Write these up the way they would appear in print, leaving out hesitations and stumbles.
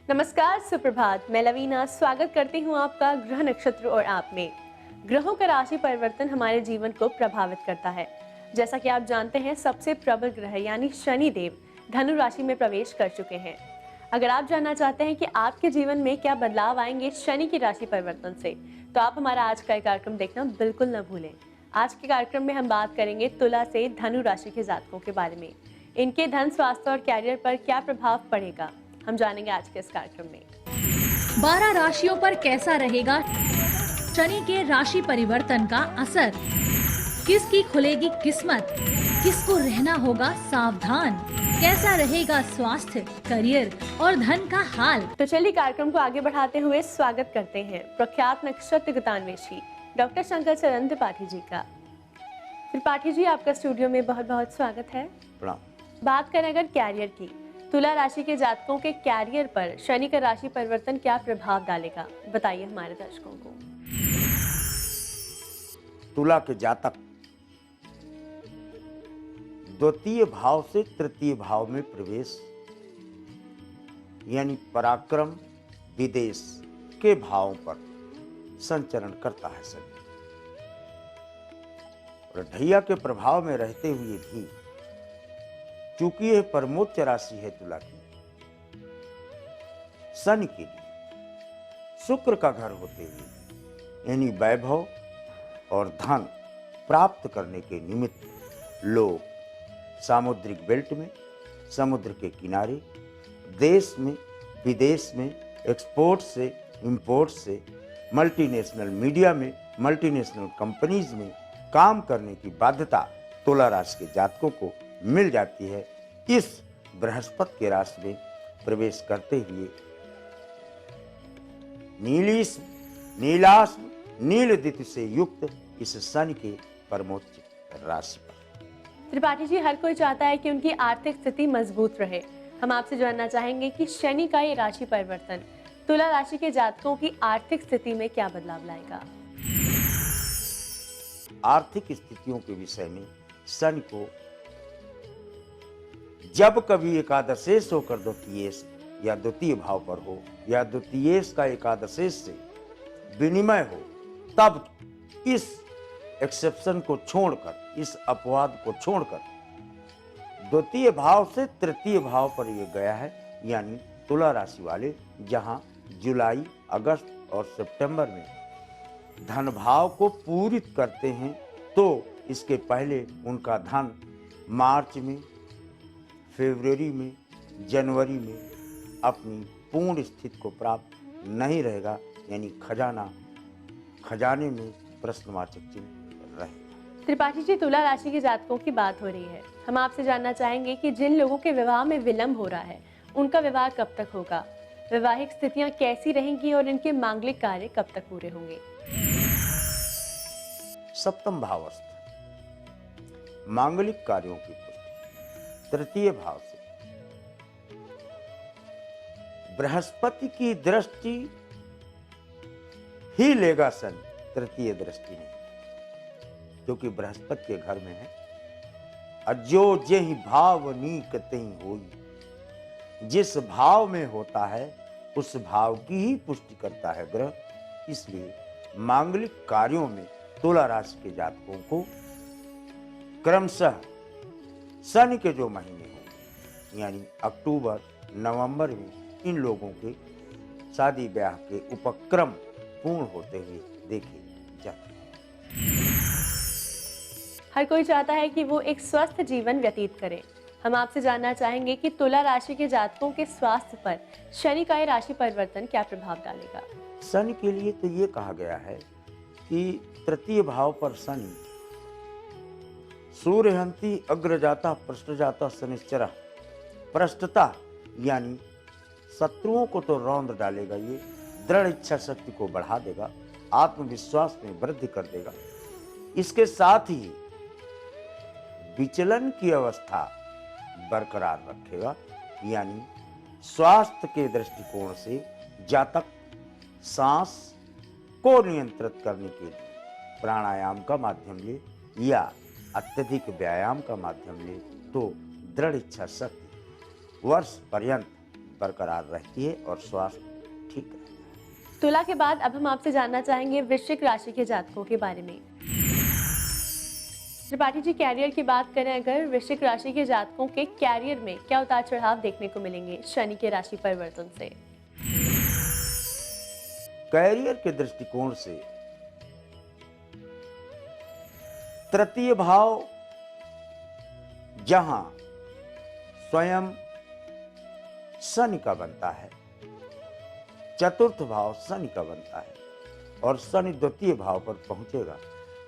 नमस्कार, सुप्रभात। मैं लवीना स्वागत करती हूँ आपका ग्रह नक्षत्र और आप में। ग्रहों का राशि परिवर्तन हमारे जीवन को प्रभावित करता है। जैसा कि आप जानते हैं, सबसे प्रबल ग्रह यानी शनि देव धनु राशि में प्रवेश कर चुके हैं। अगर आप जानना चाहते हैं कि आपके जीवन में क्या बदलाव आएंगे शनि की राशि परिवर्तन से, तो आप हमारा आज का कार्यक्रम देखना बिल्कुल न भूलें। आज के कार्यक्रम में हम बात करेंगे तुला से धनु राशि के जातकों के बारे में। इनके धन, स्वास्थ्य और कैरियर पर क्या प्रभाव पड़ेगा, हम जानेंगे आज के इस कार्यक्रम में। 12 राशियों पर कैसा रहेगा शनि के राशि परिवर्तन का असर, किसकी खुलेगी किस्मत, किसको रहना होगा सावधान, कैसा रहेगा स्वास्थ्य, करियर और धन का हाल। तो चलिए कार्यक्रम को आगे बढ़ाते हुए स्वागत करते हैं प्रख्यात नक्षत्र गतान्वेषी डॉक्टर शंकर चरण त्रिपाठी जी का। त्रिपाठी जी, आपका स्टूडियो में बहुत बहुत स्वागत है। प्रणाम। बात करें अगर कैरियर की, तुला राशि के जातकों के कैरियर पर शनि का राशि परिवर्तन क्या प्रभाव डालेगा, बताइए हमारे दर्शकों को। तुला के जातक द्वितीय भाव से तृतीय भाव में प्रवेश यानी पराक्रम, विदेश के भावों पर संचरण करता है शनि। और ढैया के प्रभाव में रहते हुए भी, चूंकि यह परमोच्च राशि है तुला की, शनि के लिए शुक्र का घर होते हुए यानी वैभव और धन प्राप्त करने के निमित्त लोग सामुद्रिक बेल्ट में, समुद्र के किनारे, देश में, विदेश में, एक्सपोर्ट से, इंपोर्ट से, मल्टीनेशनल मीडिया में, मल्टीनेशनल कंपनीज में काम करने की बाध्यता तुला राशि के जातकों को मिल जाती है। इस बृहस्पति के राशि में प्रवेश करते हुए नीलाश्म नीलदित्य से युक्त इस शनि के परमोच्च राशि पर। त्रिपाठी जी, हर कोई चाहता है कि उनकी आर्थिक स्थिति मजबूत रहे। हम आपसे जानना चाहेंगे कि शनि का ये राशि परिवर्तन तुला राशि के जातकों की आर्थिक स्थिति में क्या बदलाव लाएगा। आर्थिक स्थितियों के विषय में शनि को जब कभी एकादशेश होकर द्वितीयेश या द्वितीय भाव पर हो, या द्वितीयेश का एकादशेश से विनिमय हो, तब इस एक्सेप्शन को छोड़कर, इस अपवाद को छोड़कर द्वितीय भाव से तृतीय भाव पर यह गया है। यानी तुला राशि वाले जहां जुलाई, अगस्त और सितंबर में धन भाव को पूरित करते हैं, तो इसके पहले उनका धन मार्च में, फरवरी में, जनवरी में अपनी पूर्ण स्थिति को प्राप्त नहीं रहेगा। यानी खजाने में प्रश्नवाचक चिन्ह रहेगा। त्रिपाठी जी, तुला राशि के जातकों की बात हो रही है। हम आपसे जानना चाहेंगे कि जिन लोगों के विवाह में विलंब हो रहा है, उनका विवाह कब तक होगा, वैवाहिक स्थितियां कैसी रहेंगी और इनके मांगलिक कार्य कब तक पूरे होंगे। सप्तम भावस्थ मांगलिक कार्यों की पुष्टि तृतीय भाव से। बृहस्पति की दृष्टि ही लेगा शनि, तृतीय दृष्टि नहीं, क्योंकि बृहस्पति के घर में है। अजो जेहि भाव नीक तेहि होई, जिस भाव में होता है उस भाव की ही पुष्टि करता है ग्रह। इसलिए मांगलिक कार्यों में तुला राशि के जातकों को क्रमशः शनि के जो महीने होंगे यानी अक्टूबर, नवंबर में इन लोगों के शादी ब्याह के उपक्रम पूर्ण होते हुए देखे जाते हैं। हर कोई चाहता है कि वो एक स्वस्थ जीवन व्यतीत करे। हम आपसे जानना चाहेंगे कि तुला राशि के जातकों के स्वास्थ्य पर शनि का ये राशि परिवर्तन क्या प्रभाव डालेगा। शनि के लिए तो ये कहा गया है कि तृतीय भाव पर शनि सूर्यहंती अग्रजाता पृष्ठजाता शनिश्चर, पृष्ठता यानी शत्रुओं को तो रौंद डालेगा, ये दृढ़ इच्छा शक्ति को बढ़ा देगा, आत्मविश्वास में वृद्धि कर देगा। इसके साथ ही विचलन की अवस्था बरकरार रखेगा। यानी स्वास्थ्य के दृष्टिकोण से जातक सांस को नियंत्रित करने के लिए प्राणायाम का माध्यम ले या अत्यधिक व्यायाम का माध्यम ले, तो दृढ़ इच्छा शक्ति वर्ष पर्यंत बरकरार रहती है और स्वास्थ्य ठीक रहता है। तुला के बाद अब हम आपसे जानना चाहेंगे वृश्चिक राशि के जातकों के बारे में। त्रिपाठी जी, कैरियर की बात करें अगर, वृश्चिक राशि के जातकों के कैरियर में क्या उतार चढ़ाव देखने को मिलेंगे शनि के राशि परिवर्तन से? कैरियर के दृष्टिकोण से तृतीय भाव जहां स्वयं शनि का बनता है, चतुर्थ भाव शनि का बनता है और शनि द्वितीय भाव पर पहुंचेगा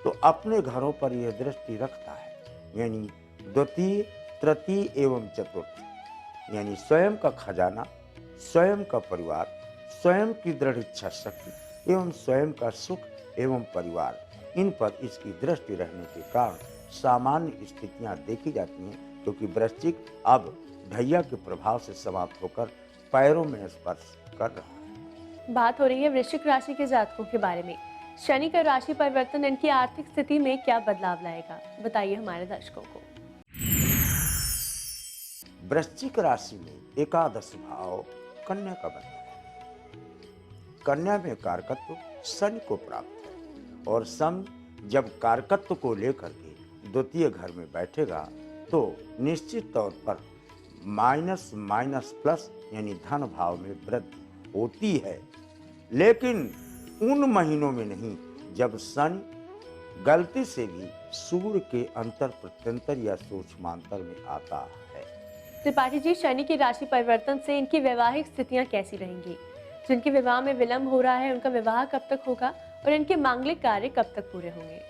तो अपने घरों पर यह दृष्टि रखता है, यानी द्वितीय, तृतीय एवं चतुर्थ, यानी स्वयं का खजाना, स्वयं का परिवार, स्वयं की दृढ़ इच्छा शक्ति एवं स्वयं का सुख एवं परिवार, इन पर इसकी दृष्टि रहने के कारण सामान्य स्थितियां देखी जाती हैं, क्योंकि वृश्चिक अब ढैया के प्रभाव से समाप्त होकर पैरों में स्पर्श कर रहा है। बात हो रही है वृश्चिक राशि के जातकों के बारे में। शनि का राशि परिवर्तन इनकी आर्थिक स्थिति में क्या बदलाव लाएगा, बताइए हमारे दर्शकों को। वृश्चिक राशि में एकादश भाव कन्या का बनता है। कन्या में कारकत्व शनि को प्राप्त है और शनि जब कारकत्व को लेकर के द्वितीय घर में बैठेगा तो निश्चित तौर पर माइनस माइनस प्लस यानी धन भाव में वृद्धि होती है, लेकिन उन महीनों में नहीं जब शनि गलती से भी सूर्य के अंतर प्रत्यंतर या सूक्ष्मांतर में आता है। त्रिपाठी जी, शनि की राशि परिवर्तन से इनकी वैवाहिक स्थितियां कैसी रहेंगी? जिनके विवाह में विलंब हो रहा है उनका विवाह कब तक होगा और इनके मांगलिक कार्य कब तक पूरे होंगे?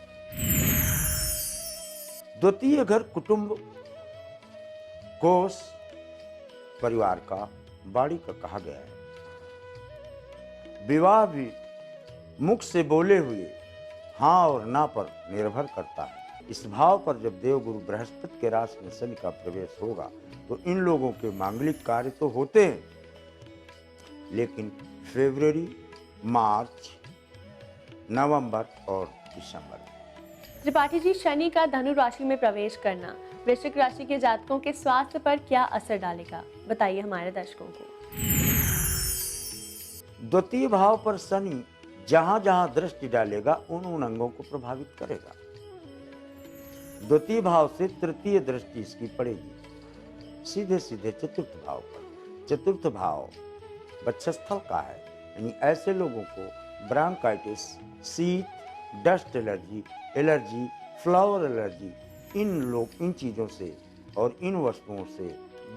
द्वितीय घर कुटुंब, कोष, परिवार का, बाड़ी का कहा गया है। विवाह भी मुख से बोले हुए हाँ और ना पर निर्भर करता है। इस भाव पर जब देवगुरु बृहस्पति के राशि में शनि का प्रवेश होगा तो इन लोगों के मांगलिक कार्य तो होते हैं, लेकिन फरवरी, मार्च, नवंबर और दिसंबर में। त्रिपाठी जी, शनि का धनु राशि में प्रवेश करना वृश्चिक राशि के जातकों के स्वास्थ्य पर क्या असर डालेगा, बताइए हमारे दर्शकों को। द्वितीय भाव पर शनि जहां जहां दृष्टि डालेगा उन अंगों को प्रभावित करेगा। द्वितीय भाव से तृतीय दृष्टि इसकी पड़ेगी सीधे सीधे चतुर्थ भाव पर। चतुर्थ भाव वक्षस्थल का है, यानी ऐसे लोगों को ब्रांकाइटिस, शीत, dust allergy, allergy, flower allergy, इन चीजों से और इन वस्तुओं से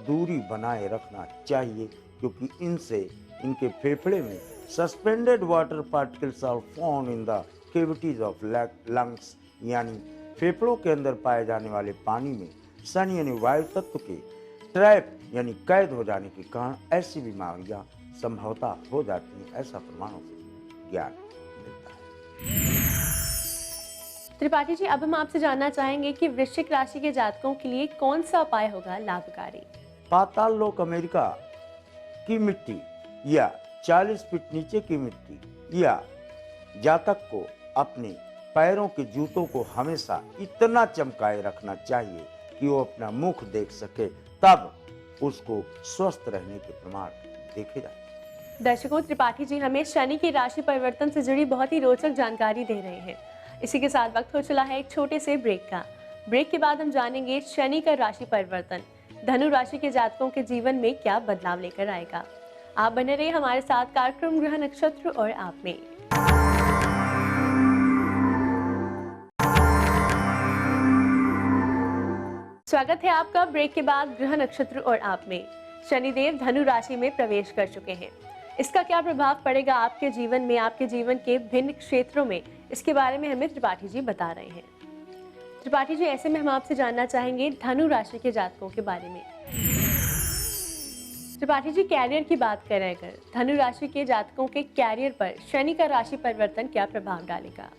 दूरी बनाए रखना चाहिए, क्योंकि इनसे इनके फेफड़े में suspended water particles are found in the cavities of lungs, यानी फेफड़ों के अंदर पाए जाने वाले पानी में शनि यानी वायु तत्व के ट्रैप यानी कैद हो जाने के कारण ऐसी बीमारियां संभवतः हो जाती हैं, ऐसा प्रमाणों से ज्ञान मिलता है। त्रिपाठी जी, अब हम आपसे जानना चाहेंगे कि वृश्चिक राशि के जातकों के लिए कौन सा उपाय होगा लाभकारी? पाताल लोक अमेरिका की मिट्टी या 40 फीट नीचे की मिट्टी या जातक को अपने पैरों के जूतों को हमेशा इतना चमकाए रखना चाहिए कि वो अपना मुख देख सके, तब उसको स्वस्थ रहने के प्रमाण देखे जाते। दर्शकों, त्रिपाठी जी हमें शनि की राशि परिवर्तन से जुड़ी बहुत ही रोचक जानकारी दे रहे हैं। इसी के साथ वक्त हो चला है एक छोटे से ब्रेक का। ब्रेक के बाद हम जानेंगे शनि का राशि परिवर्तन धनु राशि के जातकों के जीवन में क्या बदलाव लेकर आएगा। आप बने रहिए हमारे साथ कार्यक्रम ग्रह नक्षत्र और आप में। स्वागत है आपका ब्रेक के बाद ग्रह नक्षत्र और आप में। शनिदेव धनु राशि में प्रवेश कर चुके हैं। इसका क्या प्रभाव पड़ेगा आपके जीवन में, आपके जीवन के भिन्न क्षेत्रों में, इसके बारे में हमें त्रिपाठी जी बता रहे हैं। त्रिपाठी जी, ऐसे में हम आपसे जानना चाहेंगे धनु राशि के जातकों के बारे में। त्रिपाठी जी, कैरियर की बात करें अगर, धनु राशि के जातकों के कैरियर पर शनि का राशि परिवर्तन क्या प्रभाव डालेगा?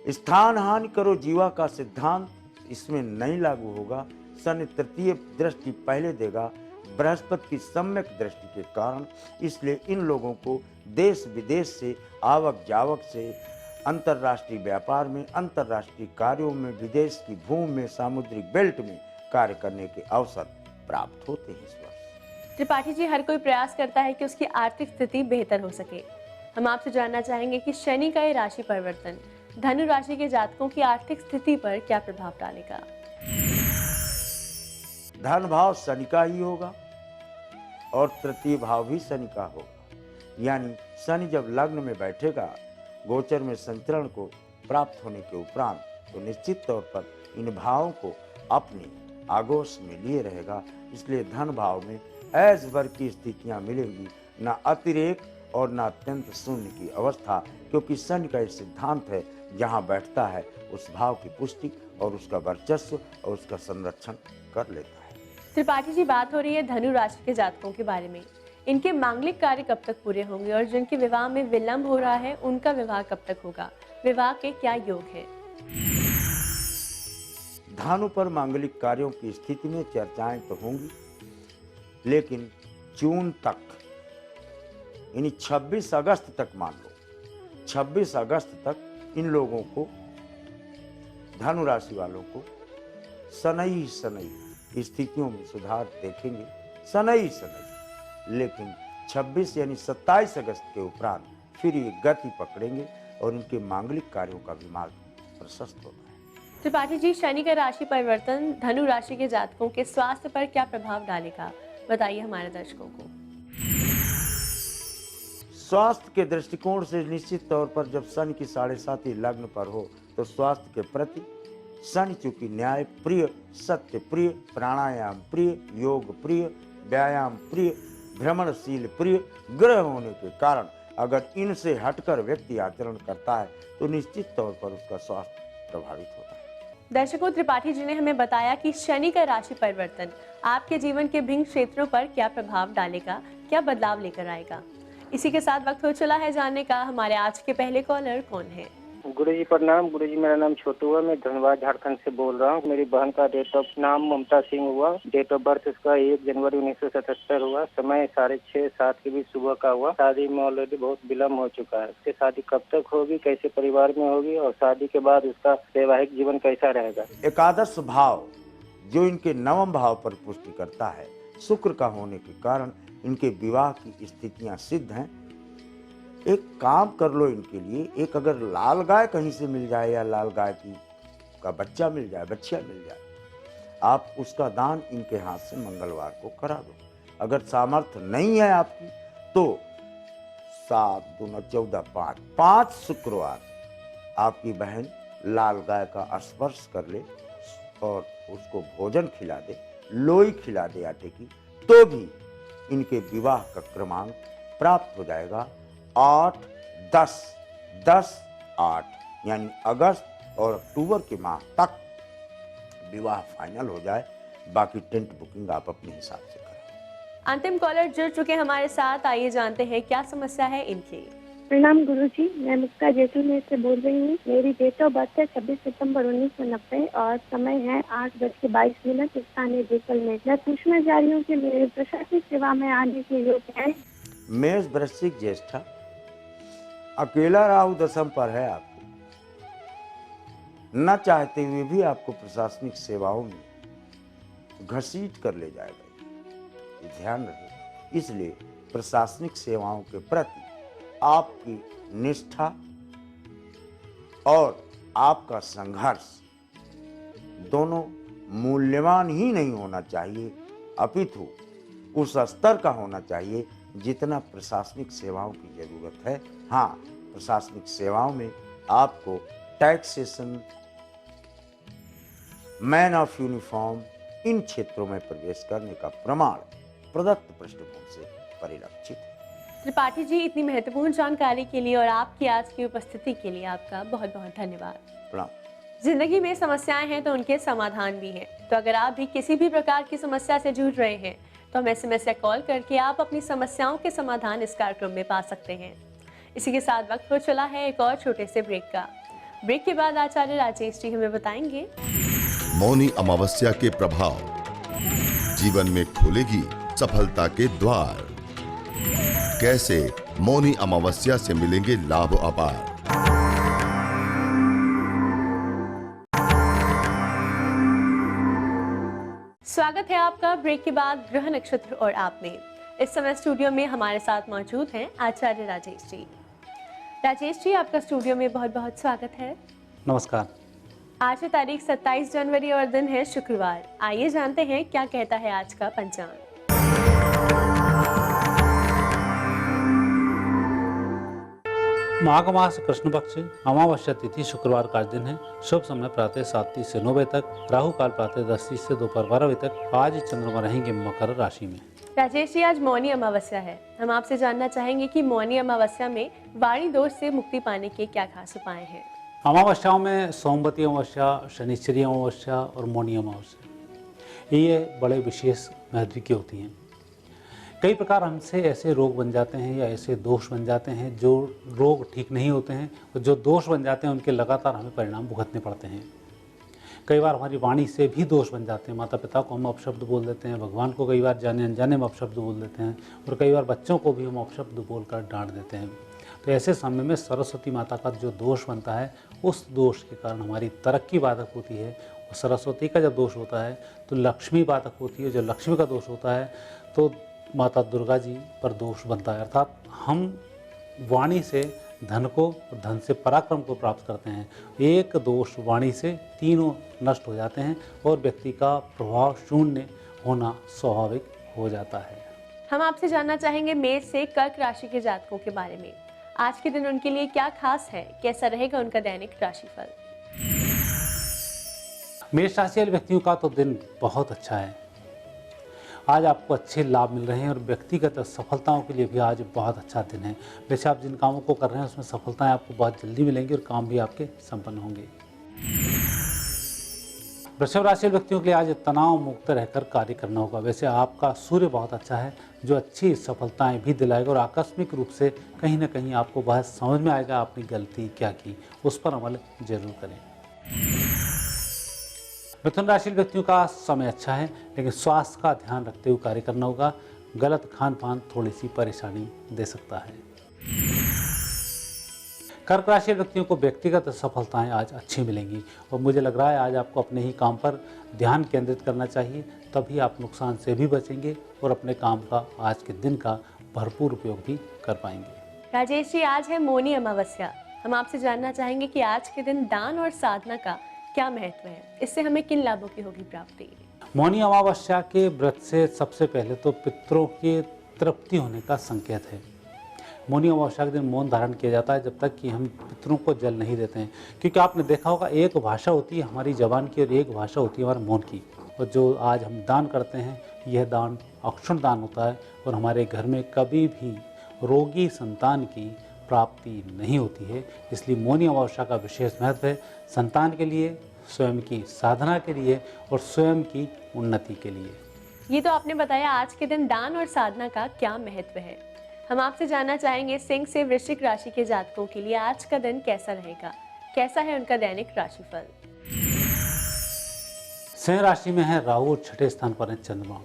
स्थान हानि करो जीवा का सिद्धांत इसमें नहीं लागू होगा। शनि तृतीय दृष्टि पहले देगा बृहस्पति की सम्यक दृष्टि के कारण, इसलिए इन लोगों को देश विदेश से, आवक जावक से, अंतर्राष्ट्रीय व्यापार में, अंतर्राष्ट्रीय कार्यों में, विदेश की भूमि में, सामुद्रिक बेल्ट में कार्य करने के अवसर प्राप्त होते हैं इस वर्ष। त्रिपाठी जी, हर कोई प्रयास करता है कि उसकी आर्थिक स्थिति बेहतर हो सके। हम आपसे जानना चाहेंगे कि शनि का ये राशि परिवर्तन धनु राशि के जातकों की आर्थिक स्थिति पर क्या प्रभाव डालेगा। धन भाव शनि का ही होगा और तृतीय भाव भी शनि का होगा। यानी शनि जब लग्न में बैठेगा, गोचर में संचरण को प्राप्त होने के उपरांत, तो निश्चित तौर पर इन भावों को अपने आगोश में लिए रहेगा। इसलिए धन भाव में ऐश्वर्य की स्थितियां मिलेंगी, न अतिरेक और न अत्यंत शून्य की अवस्था, क्योंकि शनि का एक सिद्धांत है, जहां बैठता है उस भाव की पुष्टि और उसका वर्चस्व और उसका संरक्षण कर लेता है। त्रिपाठी जी, बात हो रही है धनु राशि के जातकों के बारे में। इनके मांगलिक कार्य कब तक पूरे होंगे और जिनके विवाह में विलंब हो रहा है उनका विवाह कब तक होगा, विवाह के क्या योग है। धनु पर मांगलिक कार्यों की स्थिति में चर्चाएं तो होंगी, लेकिन जून तक, यानी 26 अगस्त तक मान लो, 26 अगस्त तक इन लोगों को, धनु राशि वालों को सनई सनई स्थितियों में सुधार देखेंगे, सनई सनई। लेकिन 26 यानी 27 अगस्त के उपरांत फिर ये गति पकड़ेंगे और इनके मांगलिक कार्यों का भी मार्ग प्रशस्त होता है। त्रिपाठी जी, शनि का राशि परिवर्तन धनु राशि के जातकों के स्वास्थ्य पर क्या प्रभाव डालेगा, बताइए हमारे दर्शकों को। स्वास्थ्य के दृष्टिकोण से निश्चित तौर पर जब शनि की 7.5 लग्न पर हो, तो स्वास्थ्य के प्रति शनि चूंकि न्याय प्रिय, सत्य प्रिय, प्राणायाम प्रिय, योग प्रिय, व्यायाम प्रिय, भ्रमणशील प्रिय ग्रह होने के कारण अगर इनसे हटकर व्यक्ति आचरण करता है तो निश्चित तौर पर उसका स्वास्थ्य प्रभावित होता है। दर्शकों, त्रिपाठी जी ने हमें बताया कि शनि का राशि परिवर्तन आपके जीवन के भिन्न क्षेत्रों पर क्या प्रभाव डालेगा, क्या बदलाव लेकर आएगा। इसी के साथ वक्त हो चला है जानने का हमारे आज के पहले कॉलर कौन है। गुरुजी प्रणाम। गुरुजी, मेरा नाम छोटू है, मैं धनबाद झारखंड से बोल रहा हूँ। मेरी बहन का डेट ऑफ नाम ममता सिंह हुआ, डेट ऑफ बर्थ उसका 1 जनवरी 1977 हुआ, समय 6:30-7 के बीच सुबह का हुआ। शादी में ऑलरेडी बहुत विलम्ब हो चुका है। उसकी शादी कब तक होगी, कैसे परिवार में होगी और शादी के बाद उसका वैवाहिक जीवन कैसा रहेगा। एकादश भाव जो इनके 9वें भाव पर पुष्टि करता है, शुक्र का होने के कारण इनके विवाह की स्थितियां सिद्ध हैं। एक काम कर लो इनके लिए, एक अगर लाल गाय कहीं से मिल जाए या लाल गाय की का बच्चा मिल जाए, बच्चिया मिल जाए, आप उसका दान इनके हाथ से मंगलवार को करा दो। अगर सामर्थ्य नहीं है आपकी तो 7 दूना 14 5 शुक्रवार आपकी बहन लाल गाय का स्पर्श कर ले और उसको भोजन खिला दे, लोई खिला दे आटे की, तो भी इनके विवाह का क्रमांक प्राप्त हो जाएगा 8-10-10-8, यानी अगस्त और अक्टूबर के माह तक विवाह फाइनल हो जाए। बाकी टेंट बुकिंग आप अपने हिसाब से करें। अंतिम कॉलर जुड़ चुके हमारे साथ, आइए जानते हैं क्या समस्या है इनकी। प्रणाम गुरुजी, मैं मुक्ता जैसलमेर से बोल रही हूँ। मेरी डेट ऑफ बर्थ है 26 सितंबर 1990 और समय है 8:22, स्थान है जैसलमेर। मैं पूछना चाह रही हूँ कि मेरे प्रशासनिक सेवा में आने के योग्य है। मेष वृश्चिक ज्येष्ठा, अकेला राहु दशम पर है आपको, न चाहते हुए भी आपको प्रशासनिक सेवाओं में घसीट कर ले जाएगा, ये ध्यान रखें। इसलिए प्रशासनिक सेवाओं के प्रति आपकी निष्ठा और आपका संघर्ष दोनों मूल्यवान ही नहीं होना चाहिए, अपितु उस स्तर का होना चाहिए जितना प्रशासनिक सेवाओं की जरूरत है। हाँ, प्रशासनिक सेवाओं में आपको टैक्सेशन, मैन ऑफ यूनिफॉर्म, इन क्षेत्रों में प्रवेश करने का प्रमाण प्रदत्त पृष्ठभूमि से परिलक्षित है। त्रिपाठी जी, इतनी महत्वपूर्ण जानकारी के लिए और आपकी आज की उपस्थिति के लिए आपका बहुत बहुत धन्यवाद। प्रणाम। जिंदगी में समस्याएं हैं तो उनके समाधान भी हैं। तो अगर आप भी किसी भी प्रकार की समस्या से जूझ रहे हैं तो हमें SMS या कॉल करके आप अपनी समस्याओं के समाधान इस कार्यक्रम में पा सकते हैं। इसी के साथ वक्त हो चला है एक और छोटे से ब्रेक का। ब्रेक के बाद आचार्य राजेश जी हमें बताएंगे मौनी अमावस्या के प्रभाव, जीवन में खोलेगी सफलता के द्वार। कैसे मौनी अमावस्या से मिलेंगे लाभ अपार। स्वागत स्वागत है आपका ब्रेक के बाद ग्रह नक्षत्र और आप में। इस समय स्टूडियो में हमारे साथ मौजूद हैं आचार्य राजेश जी। राजेश जी, आपका स्टूडियो में बहुत बहुत स्वागत है। नमस्कार। आज है तारीख 27 जनवरी और दिन है शुक्रवार। आइए जानते हैं क्या कहता है आज का पंचांग। माघ मास कृष्ण पक्ष अमावस्या तिथि शुक्रवार का दिन है। शुभ समय प्रातः 7:30 से 9 बजे तक, राहु काल प्रातः 10:30 से दोपहर 12 बजे तक। आज चंद्रमा रहेंगे मकर राशि में। राजेश जी, आज मौनी अमावस्या है। हम आपसे जानना चाहेंगे कि मौनी अमावस्या में वाणी दोष से मुक्ति पाने के क्या खास उपाय हैं। अमावस्याओं में सोमवती अमावस्या, शनिश्चरी अमावस्या और मौनी अमावस्या, ये बड़े विशेष महत्व की होती हैं। कई प्रकार हमसे ऐसे रोग बन जाते हैं या ऐसे दोष बन जाते हैं जो रोग ठीक नहीं होते हैं, और जो दोष बन जाते हैं उनके लगातार हमें परिणाम भुगतने पड़ते हैं। कई बार हमारी वाणी से भी दोष बन जाते हैं। माता पिता को हम अपशब्द बोल देते हैं, भगवान को कई बार जाने अनजाने में अपशब्द बोल देते हैं, और कई बार बच्चों को भी हम अपशब्द बोलकर डांट देते हैं। तो ऐसे समय में सरस्वती माता का जो दोष बनता है, उस दोष के कारण हमारी तरक्की बाधक होती है। और सरस्वती का जब दोष होता है तो लक्ष्मी बाधक होती है। जो लक्ष्मी का दोष होता है तो माता दुर्गा जी पर दोष बनता है। अर्थात हम वाणी से धन को और धन से पराक्रम को प्राप्त करते हैं। एक दोष वाणी से तीनों नष्ट हो जाते हैं और व्यक्ति का प्रभाव शून्य होना स्वाभाविक हो जाता है। हम आपसे जानना चाहेंगे मेष से कर्क राशि के जातकों के बारे में। आज के दिन उनके लिए क्या खास है, कैसा रहेगा उनका दैनिक राशिफल। मेष राशि वाले व्यक्तियों का तो दिन बहुत अच्छा है। आज आपको अच्छे लाभ मिल रहे हैं और व्यक्तिगत सफलताओं के लिए भी आज बहुत अच्छा दिन है। वैसे आप जिन कामों को कर रहे हैं उसमें सफलताएं आपको बहुत जल्दी मिलेंगी और काम भी आपके संपन्न होंगे। वृषभ राशि व्यक्तियों के लिए आज तनाव मुक्त रहकर कार्य करना होगा। वैसे आपका सूर्य बहुत अच्छा है जो अच्छी सफलताएं भी दिलाएगा, और आकस्मिक रूप से कहीं ना कहीं आपको बहुत समझ में आएगा आपने गलती क्या की, उस पर अमल जरूर करें। मिथुन राशि व्यक्तियों का समय अच्छा है, लेकिन स्वास्थ्य का ध्यान रखते हुए कार्य करना होगा। गलत खान पान थोड़ी सी परेशानी दे सकता है। कर्क राशि व्यक्तियों को व्यक्तिगत सफलताएं आज अच्छी मिलेंगी, और मुझे लग रहा है आज आपको अपने ही काम पर ध्यान केंद्रित करना चाहिए, तभी आप नुकसान से भी बचेंगे और अपने काम का आज के दिन का भरपूर उपयोग भी कर पाएंगे। राजेश जी, आज है मौनी अमावस्या। हम आपसे जानना चाहेंगे कि आज के दिन दान और साधना का क्या महत्व है, इससे हमें किन लाभों की होगी प्राप्ति। मौनी अमावस्या के व्रत से सबसे पहले तो पितरों के तृप्ति होने का संकेत है। मौनी अमावस्या के दिन मौन धारण किया जाता है जब तक कि हम पितरों को जल नहीं देते हैं, क्योंकि आपने देखा होगा एक भाषा होती है हमारी जबान की और एक भाषा होती है हमारे मौन की। और जो आज हम दान करते हैं यह दान अक्षुण दान होता है, और हमारे घर में कभी भी रोगी संतान की प्राप्ति नहीं होती है। इसलिए मौनी अमावस्या का विशेष महत्व है संतान के लिए, स्वयं की साधना के लिए और स्वयं की उन्नति के लिए। ये तो आपने बताया आज के दिन दान और साधना का क्या महत्व है। हम आपसे जानना चाहेंगे सिंह से वृश्चिक राशि के जातकों के लिए आज का दिन कैसा रहेगा, कैसा है उनका दैनिक राशिफल। सिंह राशि में है राहु और छठे स्थान पर है चंद्रमा।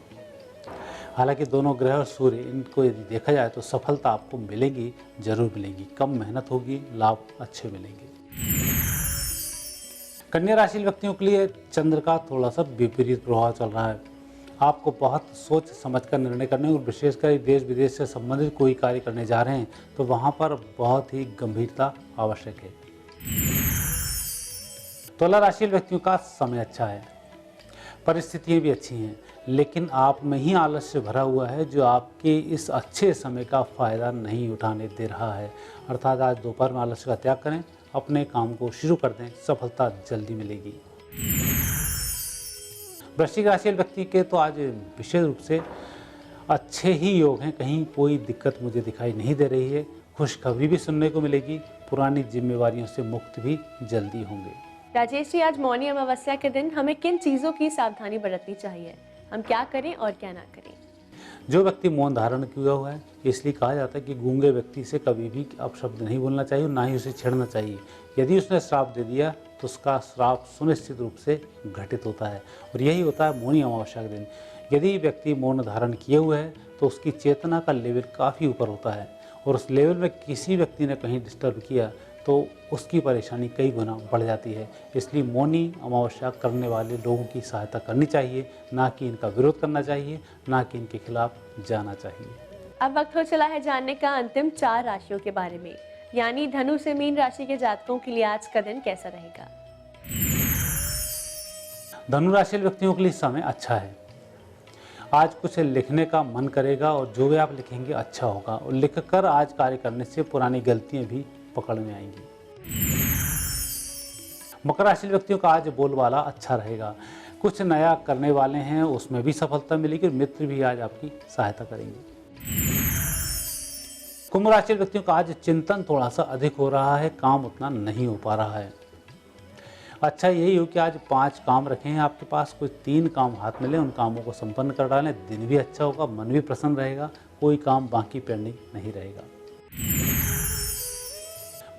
हालांकि दोनों ग्रह और सूर्य, इनको यदि देखा जाए तो सफलता आपको मिलेगी, जरूर मिलेगी। कम मेहनत होगी, लाभ अच्छे मिलेंगे। कन्या राशि व्यक्तियों के लिए चंद्र का थोड़ा सा विपरीत प्रभाव चल रहा है। आपको बहुत सोच समझकर निर्णय करने, और विशेषकर देश विदेश से संबंधित कोई कार्य करने जा रहे हैं तो वहां पर बहुत ही गंभीरता आवश्यक है। तुला राशि व्यक्तियों का समय अच्छा है, परिस्थितियां भी अच्छी हैं, लेकिन आप में ही आलस्य भरा हुआ है जो आपके इस अच्छे समय का फायदा नहीं उठाने दे रहा है। अर्थात आज दोपहर में आलस्य का त्याग करें, अपने काम को शुरू कर दें, सफलता जल्दी मिलेगी। वृश्चिक राशि व्यक्ति के तो आज विशेष रूप से अच्छे ही योग हैं, कहीं कोई दिक्कत मुझे दिखाई नहीं दे रही है। खुशखबरी भी सुनने को मिलेगी, पुरानी जिम्मेवारियों से मुक्त भी जल्दी होंगे। राजेश जी, आज मौनी अमावस्या के दिन हमें किन चीजों की सावधानी बरतनी चाहिए, हम क्या करें और क्या ना करें। जो व्यक्ति मौन धारण किया हुआ है, इसलिए कहा जाता है कि गूंगे व्यक्ति से कभी भी अपशब्द नहीं बोलना चाहिए, ना ही उसे छेड़ना चाहिए। यदि उसने श्राप दे दिया तो उसका श्राप सुनिश्चित रूप से घटित होता है, और यही होता है मौनी अमावस्या के दिन। यदि व्यक्ति मौन धारण किए हुए है तो उसकी चेतना का लेवल काफ़ी ऊपर होता है, और उस लेवल में किसी व्यक्ति ने कहीं डिस्टर्ब किया तो उसकी परेशानी कई गुना बढ़ जाती है। इसलिए मौनी अमावस्या करने वाले लोगों की सहायता करनी चाहिए, ना कि इनका विरोध करना चाहिए, ना कि इनके खिलाफ जाना चाहिए। अब वक्त हो चला है जानने का अंतिम 4 राशियों के बारे में, यानी धनु से मीन राशि के जातकों के लिए आज का दिन कैसा रहेगा। धनु राशि व्यक्तियों के लिए समय अच्छा है। आज कुछ लिखने का मन करेगा और जो भी आप लिखेंगे अच्छा होगा, और लिखकर आज कार्य करने से पुरानी गलतियां भी पकड़ में आएंगी। मकर राशि व्यक्तियों का आज बोलबाला अच्छा रहेगा। कुछ नया करने वाले हैं उसमें भी सफलता मिलेगी और मित्र भी आज आपकी सहायता करेंगे। कुंभ राशि व्यक्तियों का आज चिंतन थोड़ा सा अधिक हो रहा है, काम उतना नहीं हो पा रहा है। अच्छा यही हो कि आज 5 काम रखे हैं आपके पास, कोई 3 काम हाथ मिले उन कामों को संपन्न कर डालें। दिन भी अच्छा होगा, मन भी प्रसन्न रहेगा, कोई काम बाकी पेंडिंग नहीं रहेगा।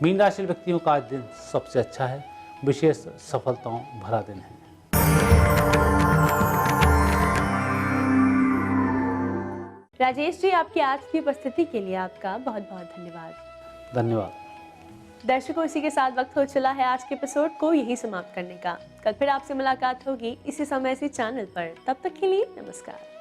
मीन राशि व्यक्तियों का आज दिन सबसे अच्छा है, विशेष सफलताओं भरा दिन है। राजेश जी, आपकी आज की उपस्थिति के लिए आपका बहुत बहुत धन्यवाद। धन्यवाद। दर्शकों, इसी के साथ वक्त हो चला है आज के एपिसोड को यही समाप्त करने का। कल फिर आपसे मुलाकात होगी इसी समय इसी चैनल पर। तब तक के लिए नमस्कार।